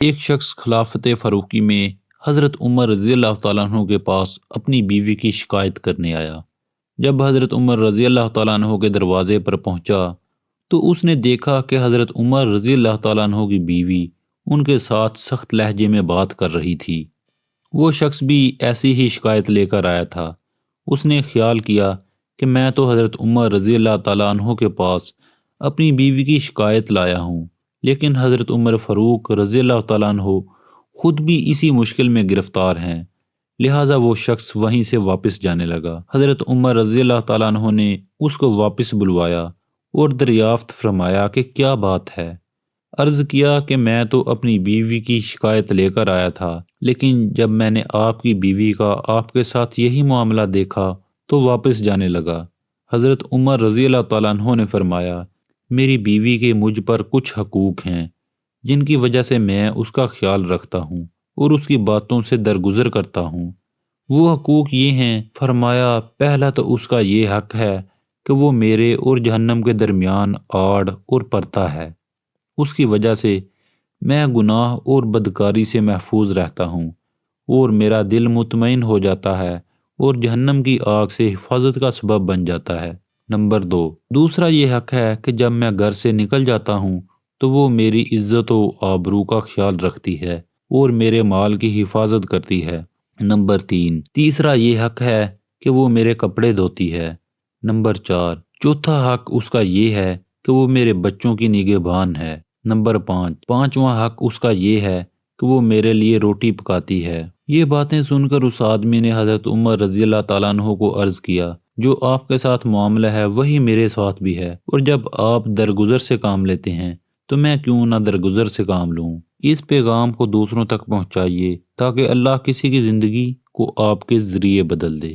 ایک شخص خلافت فاروقی میں حضرت عمر رضی اللہ تعالیٰ عنہ کے پاس اپنی بیوی کی شکایت کرنے آیا۔ جب حضرت عمر رضی اللہ تعالیٰ عنہ کے دروازے پر پہنچا تو اس نے دیکھا کہ حضرت عمر رضی اللہ تعالیٰ عنہ کی بیوی ان کے ساتھ سخت لہجے میں بات کر رہی تھی۔ وہ شخص بھی ایسی ہی شکایت لے کر آیا تھا۔ اس نے خیال کیا کہ میں تو حضرت عمر رضی اللہ تعالیٰ عنہ کے پاس اپنی بیوی کی شکایت لایا ہوں، لیکن حضرت عمر فاروق رضی اللہ تعالیٰ عنہ خود بھی اسی مشکل میں گرفتار ہیں، لہٰذا وہ شخص وہیں سے واپس جانے لگا۔ حضرت عمر رضی اللہ تعالیٰ عنہ نے اس کو واپس بلوایا اور دریافت فرمایا کہ کیا بات ہے۔ عرض کیا کہ میں تو اپنی بیوی کی شکایت لے کر آیا تھا، لیکن جب میں نے آپ کی بیوی کا آپ کے ساتھ یہی معاملہ دیکھا تو واپس جانے لگا۔ حضرت عمر رضی اللہ تعالیٰ عنہ نے فرمایا، میری بیوی کے مجھ پر کچھ حقوق ہیں جن کی وجہ سے میں اس کا خیال رکھتا ہوں اور اس کی باتوں سے درگزر کرتا ہوں۔ وہ حقوق یہ ہیں، فرمایا، پہلا تو اس کا یہ حق ہے کہ وہ میرے اور جہنم کے درمیان آڑ اور پردہ ہے۔ اس کی وجہ سے میں گناہ اور بدکاری سے محفوظ رہتا ہوں اور میرا دل مطمئن ہو جاتا ہے اور جہنم کی آگ سے حفاظت کا سبب بن جاتا ہے۔ نمبر 2، دوسرا یہ حق ہے کہ جب میں گھر سے نکل جاتا ہوں تو وہ میری عزت و آبرو کا خیال رکھتی ہے اور میرے مال کی حفاظت کرتی ہے۔ نمبر 3، تیسرا یہ حق ہے کہ وہ میرے کپڑے دھوتی ہے۔ نمبر 4، چوتھا حق اس کا یہ ہے کہ وہ میرے بچوں کی نگہبان ہے۔ نمبر 5، پانچواں حق اس کا یہ ہے کہ وہ میرے لیے روٹی پکاتی ہے۔ یہ باتیں سن کر اس آدمی نے حضرت عمر رضی اللہ تعالیٰ عنہ کو عرض کیا، جو آپ کے ساتھ معاملہ ہے وہی میرے ساتھ بھی ہے، اور جب آپ درگزر سے کام لیتے ہیں تو میں کیوں نہ درگزر سے کام لوں۔ اس پیغام کو دوسروں تک پہنچائیے تاکہ اللہ کسی کی زندگی کو آپ کے ذریعے بدل دے۔